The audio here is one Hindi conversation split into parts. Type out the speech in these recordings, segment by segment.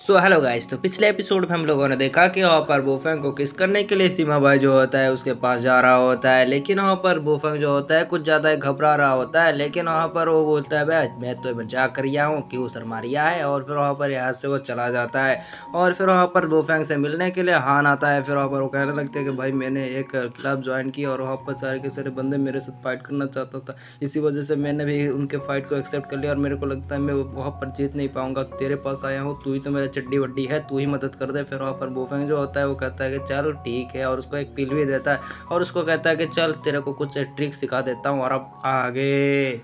Hello guys. तो पिछले एपिसोड में हम लोगों ने देखा कि वहाँ पर बोफेंग को किस करने के लिए सीमा भाई जो होता है उसके पास जा रहा होता है, लेकिन वहाँ पर बोफेंग जो होता है कुछ ज़्यादा ही घबरा रहा होता है। लेकिन वहाँ पर वो बोलता है भाई मैं तो मजाक कर रिया हूँ, क्यों शर्मा रिया है। और फिर वहाँ पर यहाँ से वो चला जाता है। और फिर वहाँ पर बोफेंग से मिलने के लिए हान आता है। फिर वहाँ पर वो कहने लगते हैं कि भाई मैंने एक क्लब ज्वाइन की और वहाँ पर सारे के सारे बंदे मेरे साथ फाइट करना चाहता था, इसी वजह से मैंने भी उनके फाइट को एक्सेप्ट कर लिया और मेरे को लगता है मैं वहाँ पर जीत नहीं पाऊंगा। तेरे पास आया हूँ, तू ही तो मेरा चड्डी वड्डी है, तू ही मदद कर दे। फिर वहाँ पर बोफेंग जो होता है वो कहता है कि चल ठीक है, और उसको एक पिल भी देता है और उसको कहता है कि चल तेरे को कुछ ट्रिक सिखा देता हूँ और अब आगे।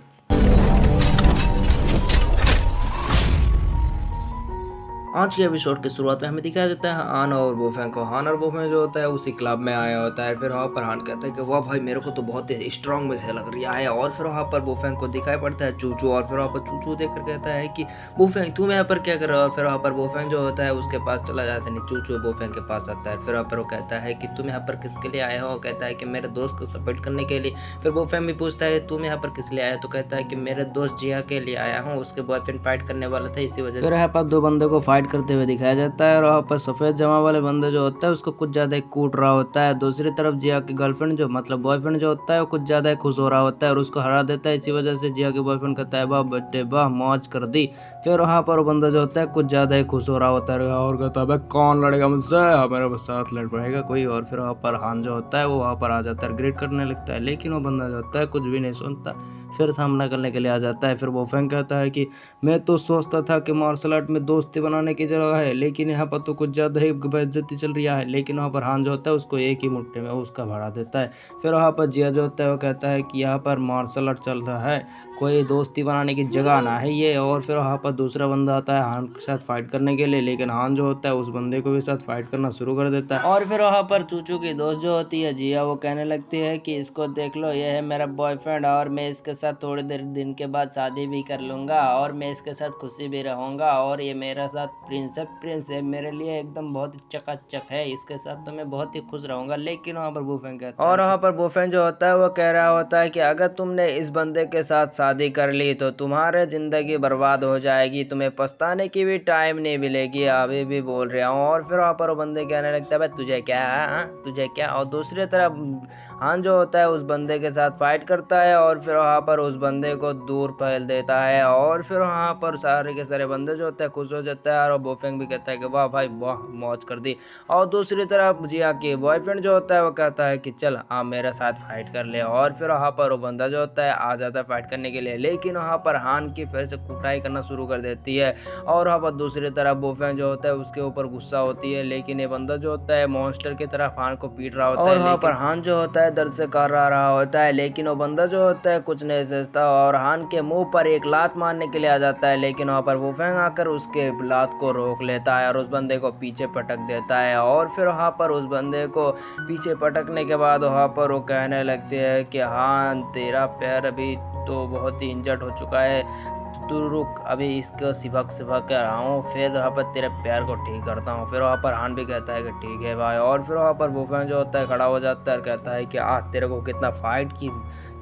आज के एपिसोड की शुरुआत में हमें दिखाया देता है हान और बोफेंग को। हान और बोफेंग जो होता है उसी क्लब में आया होता है। फिर वहाँ पर हान कहता है कि वाह भाई मेरे को तो बहुत ही स्ट्रांग में लग रहा है। और फिर वहाँ पर बोफेंग को दिखाई पड़ता है चूचू, और फिर वहाँ पर चूचू देखकर कहता है कि बोफेंग तुम यहाँ पर क्या कर रहे हो। और फिर वहाँ पर बोफेंग जो होता है उसके पास चला जाता है, नहीं चूचू बोफेंग के पास आता है। फिर वहाँ पर वो कहता है कि तुम यहाँ पर किसके लिए आए हो। कहता है कि मेरे दोस्त को सपोर्ट करने के लिए। फिर बोफेंग भी पूछता है तुम यहाँ पर किस लिए आए हो, तो कहता है कि मेरे दोस्त जिया के लिए आया हूँ, उसके बॉयफ्रेंड फाइट करने वाला था इसी वजह। फिर यहाँ पर दो बंदों को फाइट करते हुए दिखाया जाता है और वहाँ पर सफेद जमा वाले बंदे जो होता है उसको कुछ ज्यादा ही कूट रहा होता है। दूसरी तरफ जिया की गर्लफ्रेंड जो मतलब बॉयफ्रेंड जो होता है वो कुछ ज्यादा ही खुश हो रहा होता है और उसको हरा देता है। इसी वजह से जिया के बॉयफ्रेंड कहता है वाह बर्थडे वाह मौज कर दी। फिर वहाँ पर वो बंदा जो होता है कुछ ज्यादा ही खुश हो रहा होता है और कहता है कौन लड़ेगा मुझसे, मेरे साथ लड़ पड़ेगा कोई। और फिर वहाँ पर हान जो होता है वो वहाँ पर आ जाता है, ग्रेट करने लगता है, लेकिन वो बंदा जो होता है कुछ भी नहीं सुनता, फिर सामना करने के लिए आ जाता है। फिर बोफेंग कहता है कि मैं तो सोचता था कि मार्शल आर्ट में दोस्ती बनाने की जगह है, लेकिन यहाँ पर तो कुछ ज़्यादा ही बेइज्जती चल रही है। लेकिन वहाँ पर हान जो होता है उसको एक ही मुट्ठी में उसका भरा देता है। फिर वहाँ पर जिया जो होता है वो कहता है कि यहाँ पर मार्शल आर्ट चल रहा है, कोई दोस्ती बनाने की जगह ना है ये। और फिर वहाँ पर दूसरा बंदा आता है हान के साथ फाइट करने के लिए, लेकिन हान जो होता है उस बंदे को भी साथ फाइट करना शुरू कर देता है। और फिर वहाँ पर चूचू की दोस्त जो होती है जिया, वो कहने लगती है कि इसको देख लो, ये है मेरा बॉयफ्रेंड और मैं इसके साथ थोड़ी देर दिन के बाद शादी भी कर लूँगा और मैं इसके साथ खुशी भी रहूँगा और ये मेरा साथ प्रिंस है, मेरे लिए एकदम बहुत चकाचक है, इसके साथ तो मैं बहुत ही खुश रहूँगा। लेकिन वहाँ पर बोफेंग कहता है, और वहाँ पर बोफेंग जो होता है वो कह रहा होता है कि अगर तुमने इस बंदे के साथ शादी कर ली तो तुम्हारे ज़िंदगी बर्बाद हो जाएगी, तुम्हें पछताने की भी टाइम नहीं मिलेगी, अभी भी बोल रहा हूँ। और फिर वहाँ पर वो बंदे कहने लगता है भाई तुझे क्या तुझे क्या। और दूसरी तरफ हान जो होता है उस बंदे के साथ फाइट करता है और फिर वहाँ पर उस बंदे को दूर फैल देता है। और फिर वहाँ पर सारे के सारे बंदे जो होते हैं खुश हो जाता है और बोफेंग भी कहता है कि वाह भाई वाह मौज कर दी। और दूसरी तरफ जिया के बॉयफ्रेंड जो होता है वो कहता है कि चल आप मेरे साथ फाइट कर ले। और फिर वहाँ पर वो बंदा जो होता है आ जाता है फाइट करने के लिए, लेकिन वहाँ पर हान की फिर से कुटाई करना शुरू कर देती है। और वहाँ पर दूसरी तरफ बोफेंग जो होता है उसके ऊपर गुस्सा होती है, लेकिन ये बंदा जो होता है मॉन्स्टर की तरफ हान को पीट रहा होता है। और वहाँ पर हान जो होता है दर्द से कर रहा होता है, लेकिन वो बंदा जो होता है कुछ नहीं सोचता और हान के मुंह पर एक लात मारने के लिए आ जाता है। लेकिन वहाँ पर बोफेंग आकर उसके लात को रोक लेता है और उस बंदे को पीछे पटक देता है। और फिर वहाँ पर उस बंदे को पीछे पटकने के बाद वहाँ पर वो कहने लगते हैं कि हान तेरा पैर अभी तो बहुत ही इंजर्ड हो चुका है, तू रुक अभी इसको सिबक सिबक कर रहा हूँ, फिर वहाँ पर तेरे पैर को ठीक करता हूँ। फिर वहाँ पर हान भी कहता है कि ठीक है भाई। और फिर वहाँ पर बोफेंग जो होता है खड़ा हो जाता है और कहता है कि तेरे को कितना फाइट की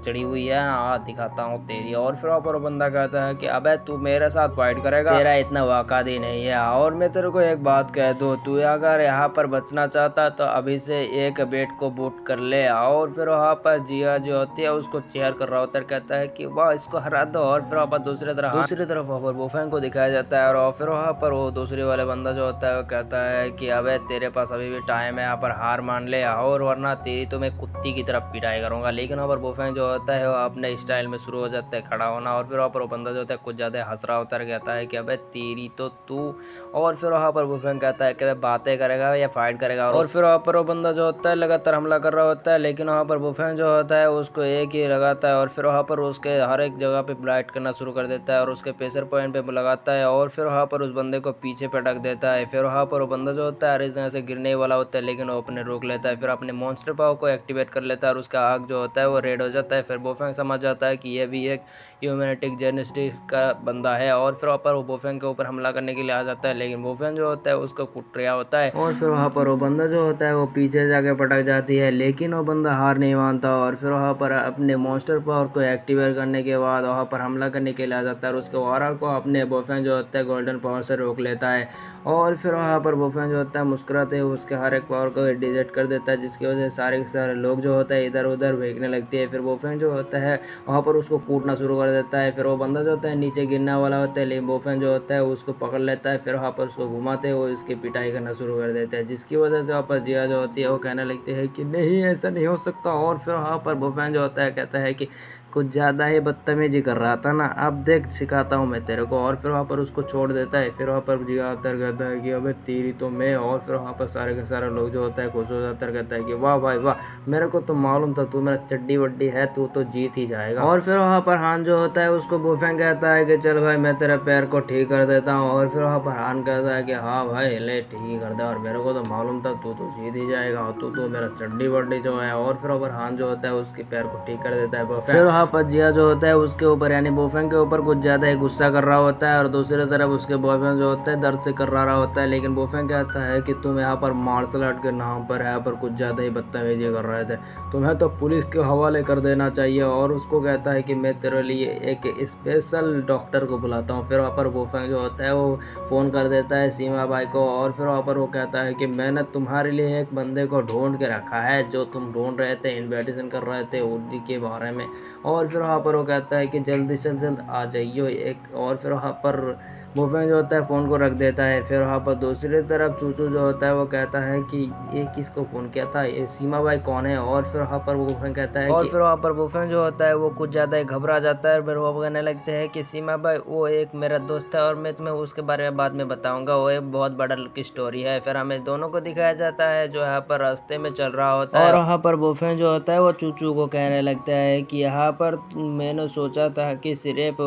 चढ़ी हुई है, दिखाता हूँ तेरी। और फिर वहाँ पर वो बंदा कहता है कि अबे तू मेरे साथ फाइट करेगा, तेरा इतना वाकत ही नहीं है। और मैं तेरे को एक बात कह दूँ, तू अगर यहाँ पर बचना चाहता तो अभी से एक बेट को बूट कर ले। और फिर वहाँ पर जिया जो होती है उसको चेयर कर रहा होता है, कहता है कि वाह इसको हरा दो। और फिर वहाँ पर दूसरी तरफ वहाँ पर बोफेंग को दिखाया जाता है और फिर वहाँ पर वो दूसरे वाले बंदा जो होता है वो कहता है कि अबे तेरे पास अभी भी टाइम है, यहाँ पर हार मान ले और वरना तेरी तो मैं कुत्ती की तरफ पिटाई करूंगा। लेकिन वहाँ पर बोफेंग जो होता है वो अपने स्टाइल में शुरू हो जाता है खड़ा होना। और फिर वहाँ पर वो बंदा जो होता है कुछ ज़्यादा हंस रहा होता है, कहता है कि अबे तेरी तो तू। और फिर वहाँ पर बोफेंग कहता है कि वह बातें करेगा या फाइट करेगा। और फिर वहाँ पर वो बंदा जो होता है लगातार हमला कर रहा होता है, लेकिन वहाँ पर बोफेंग जो होता है उसको एक ही लगाता है और फिर वहाँ पर उसके हर एक जगह पे ब्लाइट करना शुरू कर देता है और उसके प्रेशर पॉइंट पे लगाता है और फिर वहाँ पर उस बंदे को पीछे पटक देता है। फिर वहाँ पर वो बंदा जो होता है हर से गिरने वाला होता है, लेकिन वो अपने रोक लेता है, फिर अपने मॉन्स्टर पावर को एक्टिवेट कर लेता है और उसका आग जो होता है वो रेड हो जाता है। जाता है। फिर बोफेंग समझ जाता है कि ये भी एक ह्यूमैनिटिक जेनेटिक का बंदा है और फिर वहाँ पर वो बोफेंग के ऊपर हमला करने के लिए आ जाता है, लेकिन बोफेंग जो होता है उसको कुट रहा होता है और फिर वहाँ पर वो बंदा जो होता है वो पीछे जाके पटक जाती है, लेकिन वो बंदा हार नहीं मानता और फिर वहाँ पर अपने मॉन्स्टर पावर को एक्टिवेट करने के बाद वहाँ पर हमला करने के लिए आ जाता है और उसके ऑरा को अपने बोफेंग जो होता है गोल्डन पावर से रोक लेता है और फिर वहाँ पर बोफेंग जो होता है मुस्कुराते हुए उसके हर एक पावर को डिजेक्ट कर देता है, जिसकी वजह से सारे के सारे लोग जो होता है इधर उधर फेंकने लगती है। फिर बोफेंग जो होता है वहाँ पर उसको कूटना शुरू कर देता है। फिर वो बंदा जो होता है नीचे गिरने वाला होता है, लेकिन बोफेंग जो होता है उसको पकड़ लेता है। फिर वहाँ पर उसको घुमाते हुए उसकी पिटाई करना शुरू कर देता है, जिसकी वजह से वहाँ पर जिया जो होती है वो कहने लगती है कि नहीं ऐसा नहीं हो सकता। और फिर वहाँ पर बोफेंग जो होता है कहता है कि कुछ ज़्यादा ही बदतमीजी कर रहा था ना, अब देख सिखाता हूँ मैं तेरे को। और फिर वहाँ पर उसको छोड़ देता है। फिर वहाँ पर जिया अतर कहता है कि अबे तेरी तो मैं। और फिर वहाँ पर सारे के सारे लोग जो होता है खुश हो जाता है, कहता है कि वाह भाई वाह, मेरे को तो मालूम था तू मेरा चड्डी वड्डी है, तू तो जीत ही जाएगा। और फिर वहाँ पर हान जो होता है उसको बोफेंग कहता है कि चल भाई मैं तेरे पैर को ठीक कर देता हूँ। और फिर वहाँ पर हान कहता है कि हाँ भाई ले ठीक ही कर दे, और मेरे को तो मालूम था तू तो जीत ही जाएगा, और तू तो मेरा चड्डी वड्डी जो है। और फिर वहाँ पर हान जो होता है उसके पैर को ठीक कर देता है बोफेंग। फिर वहाँ पर जिया जो होता है उसके ऊपर यानी बोफेंग के ऊपर कुछ ज़्यादा ही गुस्सा कर रहा होता है और दूसरी तरफ उसके बॉयफ्रेंड जो होता है दर्द से कर रहा होता है, लेकिन बोफेंग कहता है कि तुम यहाँ पर मार्शल आर्ट के नाम पर यहाँ पर कुछ ज़्यादा ही बदतमीजी कर रहे थे, तुम्हें तो पुलिस के हवाले कर देना चाहिए। और उसको कहता है कि मैं तेरे लिए एक स्पेशल डॉक्टर को बुलाता हूँ। फिर वहाँ पर बोफेंग जो होता है वो फ़ोन कर देता है सीमा भाई को और फिर वहाँ पर वो कहता है कि मैंने तुम्हारे लिए एक बंदे को ढूंढ के रखा है जो तुम ढूंढ रहे थे, इन्वेस्टिगेशन कर रहे थे उड़ी के बारे में। और फिर वहाँ पर वो कहता है कि जल्दी से जल्द आ जाइए एक। और फिर वहाँ पर बोफेंग जो होता है फ़ोन को रख देता है। फिर वहाँ पर दूसरी तरफ चूचू जो होता है वो कहता है कि ये किसको फ़ोन किया था, ये सीमा भाई कौन है। और फिर वहाँ पर बोफेंग कहता है और फिर वहाँ पर बोफेंग जो होता है वो कुछ ज़्यादा ही घबरा जाता है। फिर वो कहने लगते हैं कि सीमा भाई वो एक मेरा दोस्त है और मैं तुम्हें उसके बारे में बाद में बताऊंगा, वो एक बहुत बड़ा की स्टोरी है। फिर हमें दोनों को दिखाया जाता है जो यहाँ पर रास्ते में चल रहा होता है और वहाँ पर बोफेंग जो होता है वो चूचू को कहने लगता है कि यहाँ पर मैंने सोचा था कि सिर्फ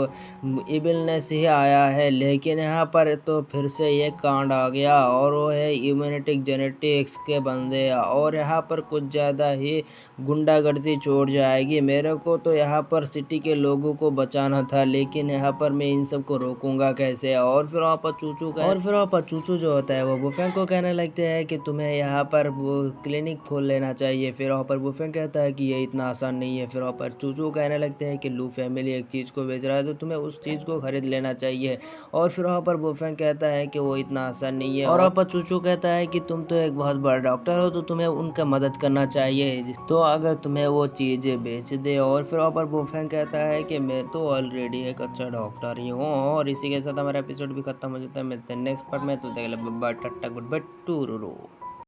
इबिलनेस ही आया है, लेकिन यहाँ पर तो फिर से ये कांड आ गया और वो है ह्यूमैनिटिक जेनेटिक्स के बंदे और यहाँ पर कुछ ज़्यादा ही गुंडागर्दी छोड़ जाएगी। मेरे को तो यहाँ पर सिटी के लोगों को बचाना था, लेकिन यहाँ पर मैं इन सब को रोकूंगा कैसे। और फिर वहाँ पर चूचू जो होता है वो बोफेंग को कहने लगते हैं कि तुम्हें यहाँ पर वो क्लिनिक खोल लेना चाहिए। फिर वहाँ पर बोफेंग कहता है कि ये इतना आसान नहीं है। फिर वहाँ पर चूचू कहने लगते हैं कि लू फैमिली एक चीज़ को बेच रहा है तो तुम्हें उस चीज़ को खरीद लेना चाहिए। और फिर वहाँ पर बोफेंग कहता है कि वो इतना आसान नहीं है। और वहाँ पर चूचू कहता है कि तुम तो एक बहुत बड़ा डॉक्टर हो तो तुम्हें उनका मदद करना चाहिए, तो अगर तुम्हें वो चीज़ें बेच दे। और फिर वहाँ पर बोफेंग कहता है कि मैं तो ऑलरेडी एक अच्छा डॉक्टर ही हूँ। और इसी के साथ हमारा एपिसोड भी खत्म हो जाता है। मिलते हैं नेक्स्ट पार्ट में, तो देख ले bye tata goodbye to.